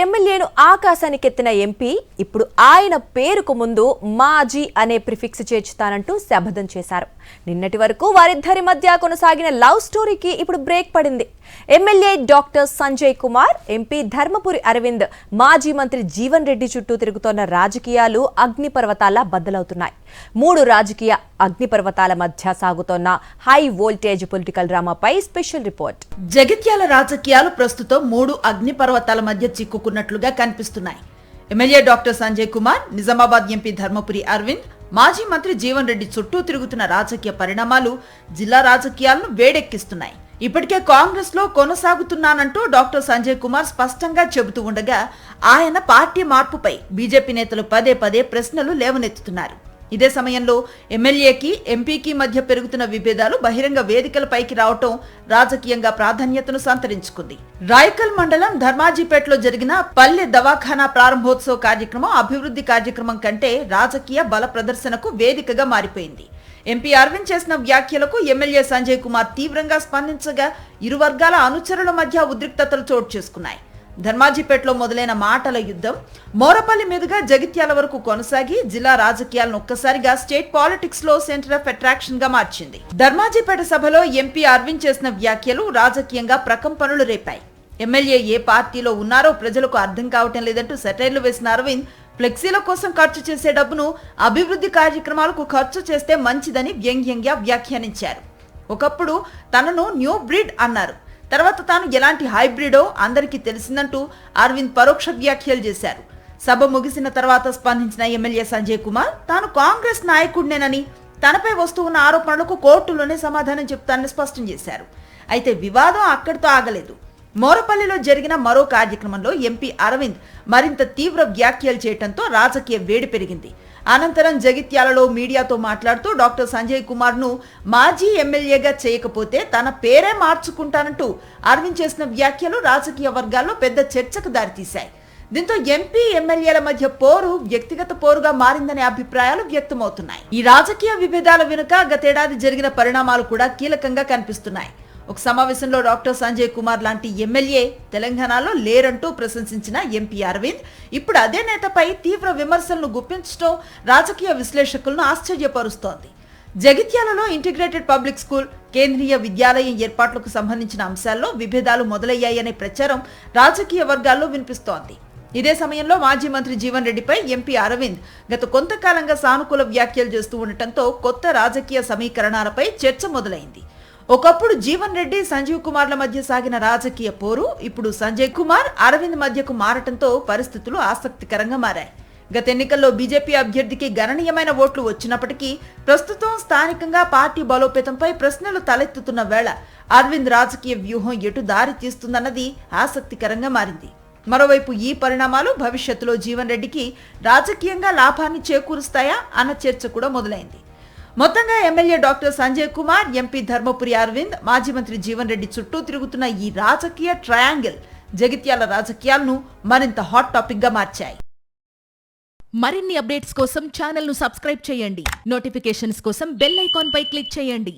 ఎమ్మెల్యేను ఆకాశానికెత్తిన ఎంపీ ఇప్పుడు ఆయన పేరుకు ముందు మాజీ అనే ప్రిఫిక్స్ చేర్చుతానంటూ శపథం చేశారు. నిన్నటి వరకు వారిద్దరి మధ్య కొనసాగిన లవ్ స్టోరీకి ఇప్పుడు బ్రేక్ పడింది. MLA doctor Sanjay Kumar, MP Dharmapuri Arvind, మాజీ మంత్రి జీవన్ రెడ్డి చుట్టూ తిరుగుతోన్న రాజకీయాలు అగ్నిపర్వతాల బద్దలవుతున్నాయి. 3 రాజకీయ అగ్నిపర్వతాల మధ్య సాగుతోన్న హై వోల్టేజ్ పొలిటికల్ డ్రామాపై స్పెషల్ రిపోర్ట్. జగిత్యాల రాజకీయాలు ప్రస్తుతం 3 అగ్నిపర్వతాల మధ్య చిక్కుకున్నట్లుగా కనిపిస్తున్నాయి. MLA doctor Sanjay Kumar, Nizamabad MP Dharmapuri Arvind, మాజీ మంత్రి జీవన్ రెడ్డి చుట్టూ తిరుగుతున్న రాజకీయ పరిణామాలు జిల్లా రాజకీయాలను వేడెక్కిస్తున్నాయి. ఇప్పటికే కాంగ్రెస్ లో కొనసాగుతున్నానంటూ డాక్టర్ సంజయ్ కుమార్ స్పష్టంగా చెబుతూ ఉండగా ఆయన పార్టీ మార్పుపై బీజేపీ నేతలు పదే పదే ప్రశ్నలు లేవనెత్తుతున్నారు. ఇదే సమయంలో ఎమ్మెల్యేకి, ఎంపీకి మధ్య పెరుగుతున్న విభేదాలు బహిరంగ వేదికలపైకి రావటం రాజకీయంగా ప్రాధాన్యతను సంతరించుకుంది. రాయకల్ మండలం ధర్మాజీపేటలో జరిగిన పల్లె దవాఖానా ప్రారంభోత్సవ కార్యక్రమం అభివృద్ధి కార్యక్రమం కంటే రాజకీయ బల ప్రదర్శనకు వేదికగా మారిపోయింది. ఎంపీ అరవింద్ చేసిన వ్యాఖ్యలకు ఎమ్మెల్యే సంజయ్ కుమార్ తీవ్రంగా స్పందించగా ఇరు వర్గాల అనుచరుల మధ్య ఉద్రిక్తతలు చోటు చేసుకున్నాయి. ధర్మాజీపేటలో మొదలైన మాటల యుద్ధం మోరపల్లి మీదుగా జగిత్యాల వరకు కొనసాగి జిల్లా రాజకీయాలను ఒక్కసారిగా స్టేట్ పాలిటిక్స్ లో సెంటర్ ఆఫ్ అట్రాక్షన్ గా మార్చింది. ధర్మాజీపేట సభలో ఎంపీ అరవింద్ చేసిన వ్యాఖ్యలు రాజకీయంగా ప్రకంపనలు రేపాయి. ఎమ్మెల్యే ఏ పార్టీలో ఉన్నారో ప్రజలకు అర్థం కావటం లేదంటూ సెటైర్లు వేసిన అరవింద్, ఫ్లెక్సీల కోసం ఖర్చు చేసే డబ్బును అభివృద్ధి కార్యక్రమాలకు ఖర్చు చేస్తే మంచిదని వ్యంగ్యంగా వ్యాఖ్యానించారు. ఒకప్పుడు తనను న్యూ బ్రీడ్ అన్నారు. తర్వాత తాను ఎలాంటి హైబ్రిడో అందరికీ తెలిసిందంటూ అరవింద్ పరోక్ష వ్యాఖ్యలు చేశారు. సభ ముగిసిన తర్వాత స్పందించిన ఎమ్మెల్యే సంజయ్ కుమార్ తాను కాంగ్రెస్ నాయకుడినేనని, తనపై వస్తున్న ఆరోపణలకు కోర్టులోనే సమాధానం చెప్తానని స్పష్టం చేశారు. అయితే వివాదం అక్కడితో ఆగలేదు. మోరపల్లిలో జరిగిన మరో కార్యక్రమంలో ఎంపీ అరవింద్ మరింత తీవ్ర వ్యాఖ్యలు చేయడంతో రాజకీయ వేడి పెరిగింది. అనంతరం జగిత్యాలలో మీడియాతో మాట్లాడుతూ డాక్టర్ సంజయ్ కుమార్ ను మాజీ ఎమ్మెల్యేగా చేయకపోతే తన పేరే మార్చుకుంటానంటూ అరవింద్ చేసిన వ్యాఖ్యలు రాజకీయ వర్గాల్లో పెద్ద చర్చకు దారితీశాయి. దీంతో ఎంపీ ఎమ్మెల్యేల మధ్య పోరు వ్యక్తిగత పోరుగా మారిందనే అభిప్రాయాలు వ్యక్తమవుతున్నాయి. ఈ రాజకీయ విభేదాల వెనుక గతేడాది జరిగిన పరిణామాలు కూడా కీలకంగా కనిపిస్తున్నాయి. ఒక సమావేశంలో డాక్టర్ సంజయ్ కుమార్ లాంటి ఎమ్మెల్యే తెలంగాణలో లేరంటూ ప్రశంసించిన ఎంపీ అరవింద్ ఇప్పుడు అదే నేతపై తీవ్ర విమర్శలను గుప్పించడం రాజకీయ విశ్లేషకులను ఆశ్చర్యపరుస్తోంది. జగిత్యాలలో ఇంటిగ్రేటెడ్ పబ్లిక్ స్కూల్, కేంద్రీయ విద్యాలయం ఏర్పాట్లకు సంబంధించిన అంశాల్లో విభేదాలు మొదలయ్యాయనే ప్రచారం రాజకీయ వర్గాల్లో వినిపిస్తోంది. ఇదే సమయంలో మాజీ మంత్రి జీవన్ రెడ్డిపై ఎంపీ అరవింద్ గత కొంతకాలంగా సానుకూల వ్యాఖ్యలు చేస్తూ ఉండటంతో కొత్త రాజకీయ సమీకరణాలపై చర్చ మొదలైంది. ఒకప్పుడు జీవన్ రెడ్డి, సంజీవ్ కుమార్ల మధ్య సాగిన రాజకీయ పోరు ఇప్పుడు సంజయ్ కుమార్, అరవింద్ మధ్యకు మారటంతో పరిస్థితులు ఆసక్తికరంగా మారాయి. గత ఎన్నికల్లో బీజేపీ అభ్యర్థికి గణనీయమైన ఓట్లు వచ్చినప్పటికీ ప్రస్తుతం స్థానికంగా పార్టీ బలోపేతంపై ప్రశ్నలు తలెత్తుతున్న వేళ అరవింద్ రాజకీయ వ్యూహం ఎటు దారి తీస్తుందన్నది ఆసక్తికరంగా మారింది. మరోవైపు ఈ పరిణామాలు భవిష్యత్తులో జీవన్ రెడ్డికి రాజకీయంగా లాభాన్ని చేకూరుస్తాయా అన్న చర్చ కూడా మొదలైంది. మొత్తంగా MLA doctor Sanjay Kumar, MP Dharmapuri Arvind, మాజీ మంత్రి జీవన్ రెడ్డి చుట్టూ తిరుగుతున్న ఈ రాజకీయ ట్రయాంగిల్ జగిత్యాల రాజకీయాలను మరింత హాట్ టాపిక్ గా మార్చాయి. మరిన్ని అప్డేట్స్ కోసం ఛానల్ ను సబ్స్క్రైబ్ చేయండి. నోటిఫికేషన్స్ కోసం బెల్ ఐకాన్ పై క్లిక్ చేయండి.